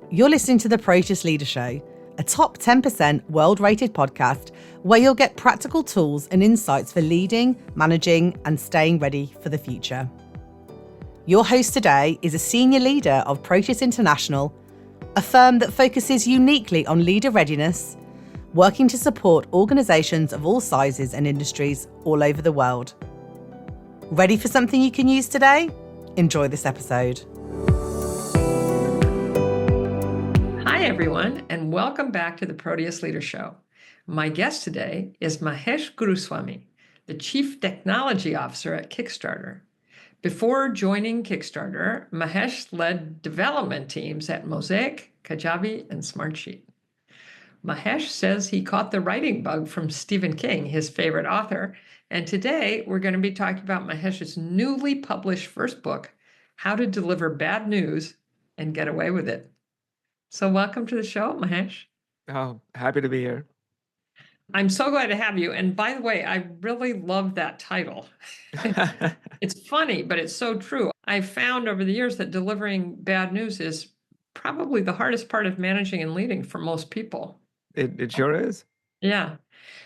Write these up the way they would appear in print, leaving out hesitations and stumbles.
You're listening to the Proteus Leader Show, a top 10% world-rated podcast where you'll get practical tools and insights for leading, managing, and staying ready for the future. Your host today is a senior leader of Proteus International, a firm that focuses uniquely on leader readiness, working to support organisations of all sizes and industries all over the world. Ready for something you can use today? Enjoy this episode. Hi, everyone, and welcome back to the Proteus Leader Show. My guest today is Mahesh Guruswamy, the Chief Technology Officer at Kickstarter. Before joining Kickstarter, Mahesh led development teams at Mosaic, Kajabi, and Smartsheet. Mahesh says he caught the writing bug from Stephen King, his favorite author, and today we're going to be talking about Mahesh's newly published first book, How to Deliver Bad News and Get Away with It. So welcome to the show, Mahesh. Oh, happy to be here. I'm so glad to have you. And by the way, I really love that title. It's funny, but it's so true. I've found over the years that delivering bad news is probably the hardest part of managing and leading for most people. It sure is. Yeah.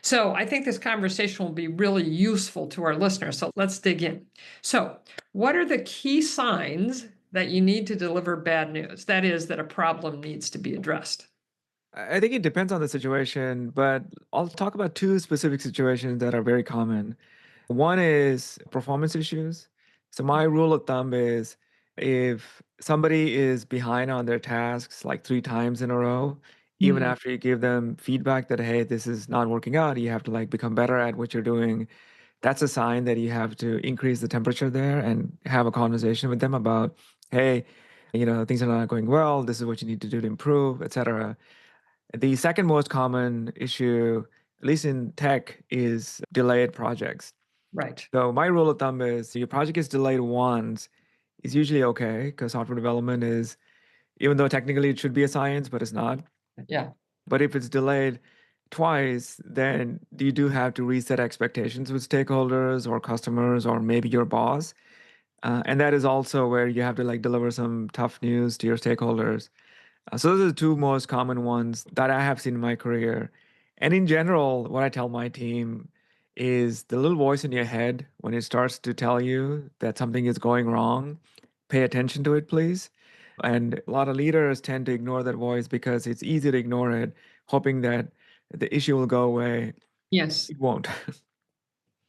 So I think this conversation will be really useful to our listeners. So let's dig in. So what are the key signs that you need to deliver bad news? That is, that a problem needs to be addressed. I think it depends on the situation, but I'll talk about two specific situations that are very common. One is performance issues. So my rule of thumb is if somebody is behind on their tasks like 3 times in a row, even after you give them feedback that, hey, this is not working out, you have to become better at what you're doing. That's a sign that you have to increase the temperature there and have a conversation with them about, hey, things are not going well. This is what you need to do to improve, etc. The second most common issue, at least in tech, is delayed projects. Right. So my rule of thumb is your project is delayed once is usually okay because software development is, even though technically it should be a science, but it's not. Yeah. But if it's delayed twice, then you do have to reset expectations with stakeholders or customers or maybe your boss. And that is also where you have to deliver some tough news to your stakeholders. So those are the two most common ones that I have seen in my career. And in general, what I tell my team is the little voice in your head when it starts to tell you that something is going wrong, pay attention to it, please. And a lot of leaders tend to ignore that voice because it's easy to ignore it, hoping that the issue will go away. Yes. It won't.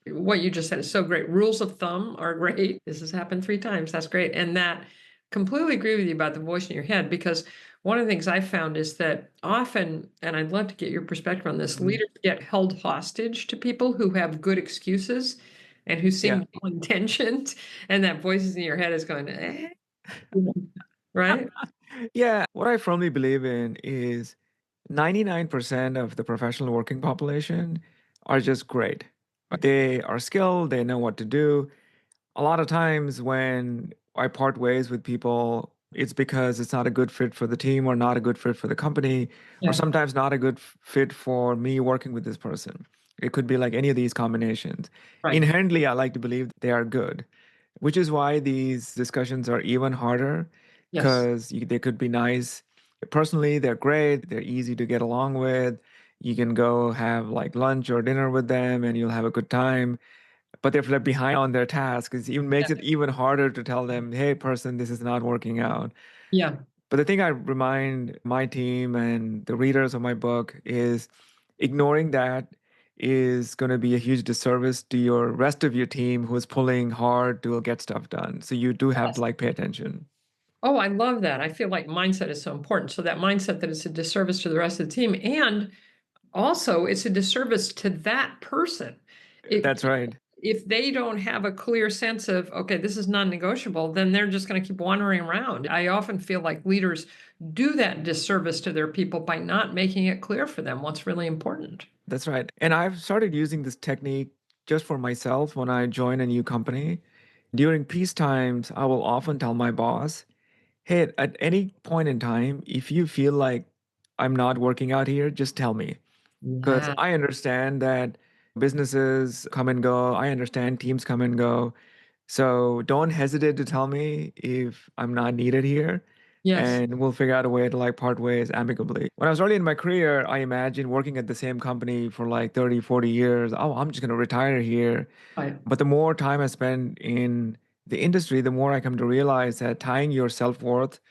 What you just said is so great. Rules of thumb are great. This has happened 3 times. That's great. And that completely agree with you about the voice in your head, because one of the things I found is that often, and I'd love to get your perspective on this, leaders get held hostage to people who have good excuses and who seem well intentioned, and that voices in your head is going, right? Yeah, what I firmly believe in is 99% of the professional working population are just great. They are skilled, they know what to do. A lot of times when I part ways with people, it's because it's not a good fit for the team or not a good fit for the company, or sometimes not a good fit for me working with this person. It could be any of these combinations. Right. Inherently, I like to believe they are good, which is why these discussions are even harder Yes. because they could be nice. Personally, they're great. They're easy to get along with. You can go have lunch or dinner with them and you'll have a good time. But if they're behind on their task, it even makes it even harder to tell them, hey, person, this is not working out. Yeah. But the thing I remind my team and the readers of my book is ignoring that is going to be a huge disservice to your rest of your team who is pulling hard to get stuff done. So you do have to pay attention. Oh, I love that. I feel like mindset is so important. So that mindset that it's a disservice to the rest of the team, and also it's a disservice to that person. That's right. If they don't have a clear sense of, okay, this is non-negotiable, then they're just going to keep wandering around. I often feel like leaders do that disservice to their people by not making it clear for them what's really important. That's right. And I've started using this technique just for myself when I join a new company. During peace times, I will often tell my boss, hey, at any point in time, if you feel like I'm not working out here, just tell me. Because I understand that businesses come and go. I understand teams come and go. So don't hesitate to tell me if I'm not needed here. Yes. and we'll figure out a way to like part ways amicably. When I was early in my career, I imagined working at the same company for like 30, 40 years. Oh, I'm just going to retire here. Right. But the more time I spend in the industry, the more I come to realize that tying your self-worth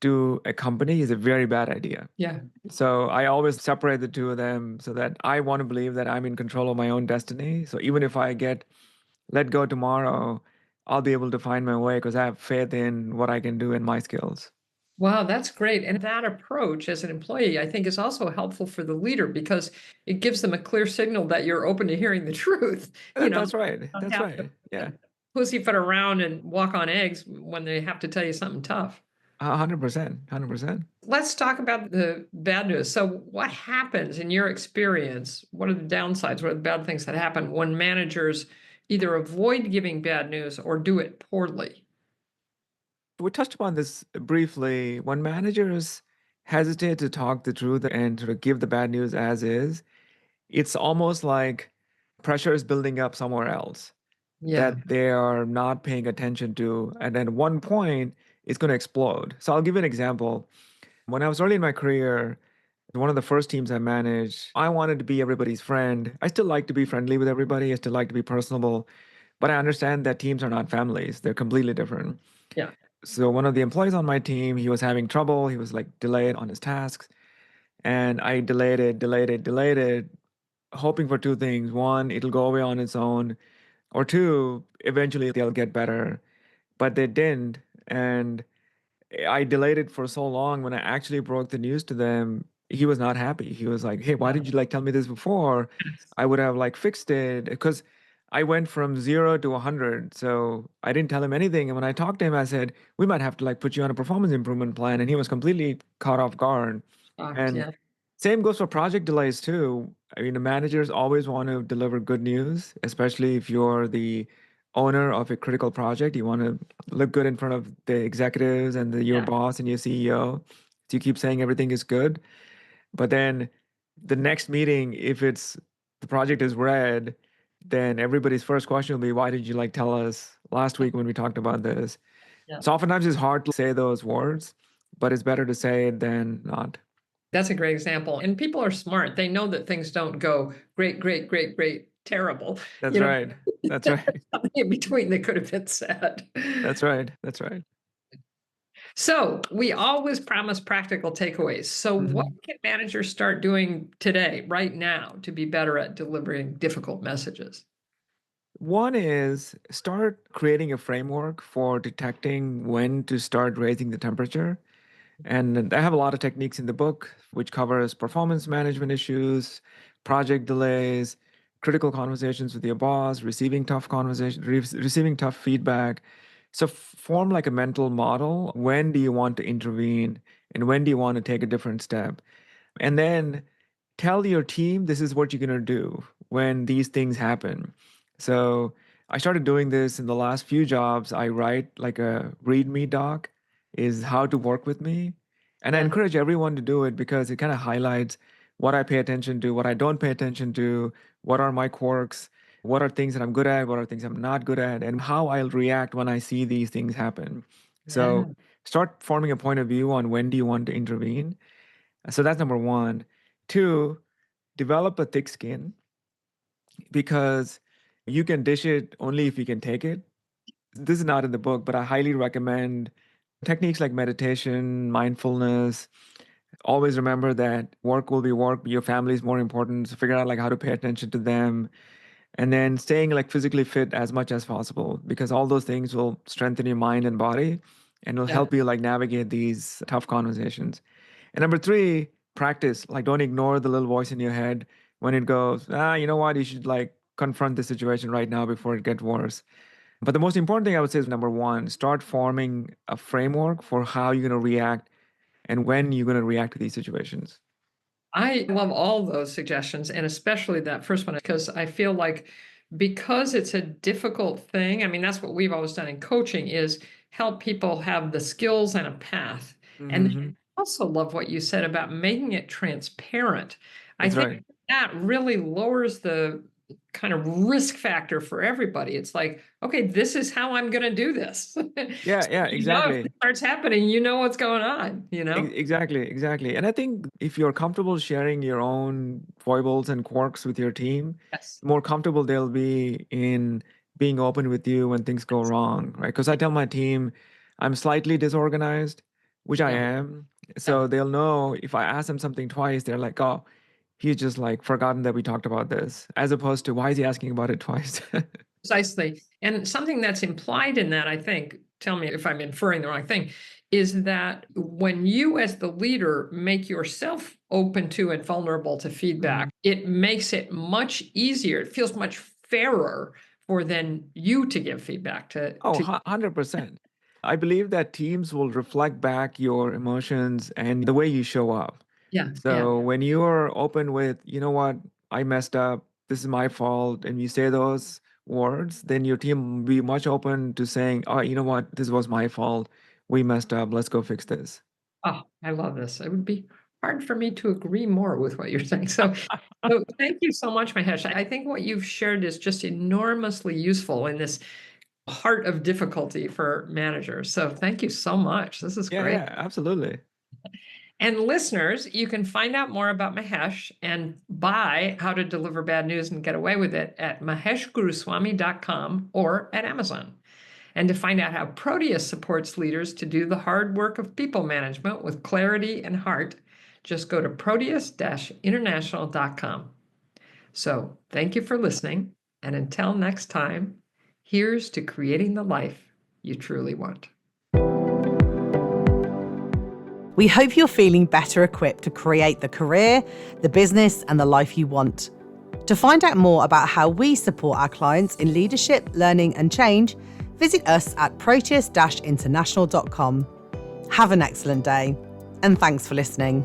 to a company is a very bad idea. Yeah. So I always separate the two of them so that I want to believe that I'm in control of my own destiny. So even if I get let go tomorrow, I'll be able to find my way because I have faith in what I can do and my skills. Wow, that's great. And that approach as an employee, I think, is also helpful for the leader because it gives them a clear signal that you're open to hearing the truth. That's right. Don't That's have to right. Yeah. pussyfoot around and walk on eggs when they have to tell you something tough. 100%. 100%. Let's talk about the bad news. So, what happens in your experience? What are the downsides? What are the bad things that happen when managers either avoid giving bad news or do it poorly? We touched upon this briefly. When managers hesitate to talk the truth and sort of give the bad news as is, it's almost like pressure is building up somewhere else Yeah. that they are not paying attention to. And at one point, it's going to explode. So I'll give you an example. When I was early in my career, one of the first teams I managed, I wanted to be everybody's friend. I still like to be friendly with everybody. I still like to be personable, but I understand that teams are not families. They're completely different. Yeah. So one of the employees on my team, he was having trouble. He was like delayed on his tasks. And I delayed it, hoping for two things. One, it'll go away on its own. Or two, eventually they'll get better. But they didn't. And I delayed it for so long. When I actually broke the news to them, he was not happy. He was like, "Hey, why Yeah. did you like tell me this before? I would have like fixed it." Because I went from 0 to 100. So I didn't tell him anything. And when I talked to him, I said, "We might have to like put you on a performance improvement plan." And he was completely caught off guard. Shocked. And Yeah. same goes for project delays too. I mean, the managers always want to deliver good news, especially if you're the owner of a critical project. You want to look good in front of the executives and your Yeah. boss and your CEO. So you keep saying everything is good, but then the next meeting, if it's the project is red, then everybody's first question will be, "Why did you like tell us last week when we talked about this?" Yeah. So oftentimes it's hard to say those words, but it's better to say it than not. That's a great example. And people are smart. They know that things don't go great, great, great, great, terrible. That's You know, right. That's right. something in between that could have been said. That's right. That's right. So we always promise practical takeaways. So what Mhm. can managers start doing today, right now, to be better at delivering difficult messages? One is start creating a framework for detecting when to start raising the temperature. And I have a lot of techniques in the book, which covers performance management issues, project delays, critical conversations with your boss, receiving tough receiving tough feedback. So form like a mental model. When do you want to intervene, and when do you want to take a different step? And then tell your team this is what you're going to do when these things happen. So I started doing this in the last few jobs. I write like a readme doc is how to work with me. And I Yeah, encourage everyone to do it because it kind of highlights what I pay attention to, what I don't pay attention to, what are my quirks, what are things that I'm good at, what are things I'm not good at, and how I'll react when I see these things happen. yeah. So start forming a point of view on when do you want to intervene. So that's number one. Two, develop a thick skin because you can dish it only if you can take it. This is not in the book, but I highly recommend techniques like meditation, mindfulness. Always remember that work will be work, but your family is more important. So figure out like how to pay attention to them. And then staying like physically fit as much as possible because all those things will strengthen your mind and body and will Yeah. help you like navigate these tough conversations. And number three, practice. Like, don't ignore the little voice in your head when it goes, you know what? You should like confront the situation right now before it gets worse. But the most important thing I would say is number one, start forming a framework for how you're going to react and when you're going to react to these situations. I love all those suggestions, and especially that first one, because I feel like because it's a difficult thing, I mean, that's what we've always done in coaching is help people have the skills and a path. And Hmm. I also love what you said about making it transparent. I That's think right. that really lowers the kind of risk factor for everybody. It's like, okay, this is how I'm going to do this. Yeah, So yeah, if exactly. it starts happening, you know what's going on, Exactly. And I think if you're comfortable sharing your own foibles and quirks with your team, Yes. the more comfortable they'll be in being open with you when things go wrong, right? Because I tell my team I'm slightly disorganized, which I Yeah. am. Yeah. So they'll know if I ask them something twice, they're like, oh, he's just like forgotten that we talked about this, as opposed to why is he asking about it twice? Precisely. And something that's implied in that, I think, tell me if I'm inferring the wrong thing, is that when you as the leader make yourself open to and vulnerable to feedback, it makes it much easier. It feels much fairer for then you to give feedback Oh, to 100%. I believe that teams will reflect back your emotions and the way you show up. yeah, yeah. So when you're open with, you know what, I messed up, this is my fault, and you say those words, then your team will be much open to saying, oh, you know what, this was my fault. We messed up. Let's go fix this. Oh, I love this. It would be hard for me to agree more with what you're saying. So thank you so much, Mahesh. I think what you've shared is just enormously useful in this heart of difficulty for managers. So thank you so much. This is Yeah, great. yeah, absolutely. And listeners, you can find out more about Mahesh and buy How to Deliver Bad News and Get Away with It at maheshguruswamy.com or at Amazon. And to find out how Proteus supports leaders to do the hard work of people management with clarity and heart, just go to proteus-international.com. So thank you for listening. And until next time, here's to creating the life you truly want. We hope you're feeling better equipped to create the career, the business, and the life you want. To find out more about how we support our clients in leadership, learning, and change, visit us at proteus-international.com. Have an excellent day, and thanks for listening.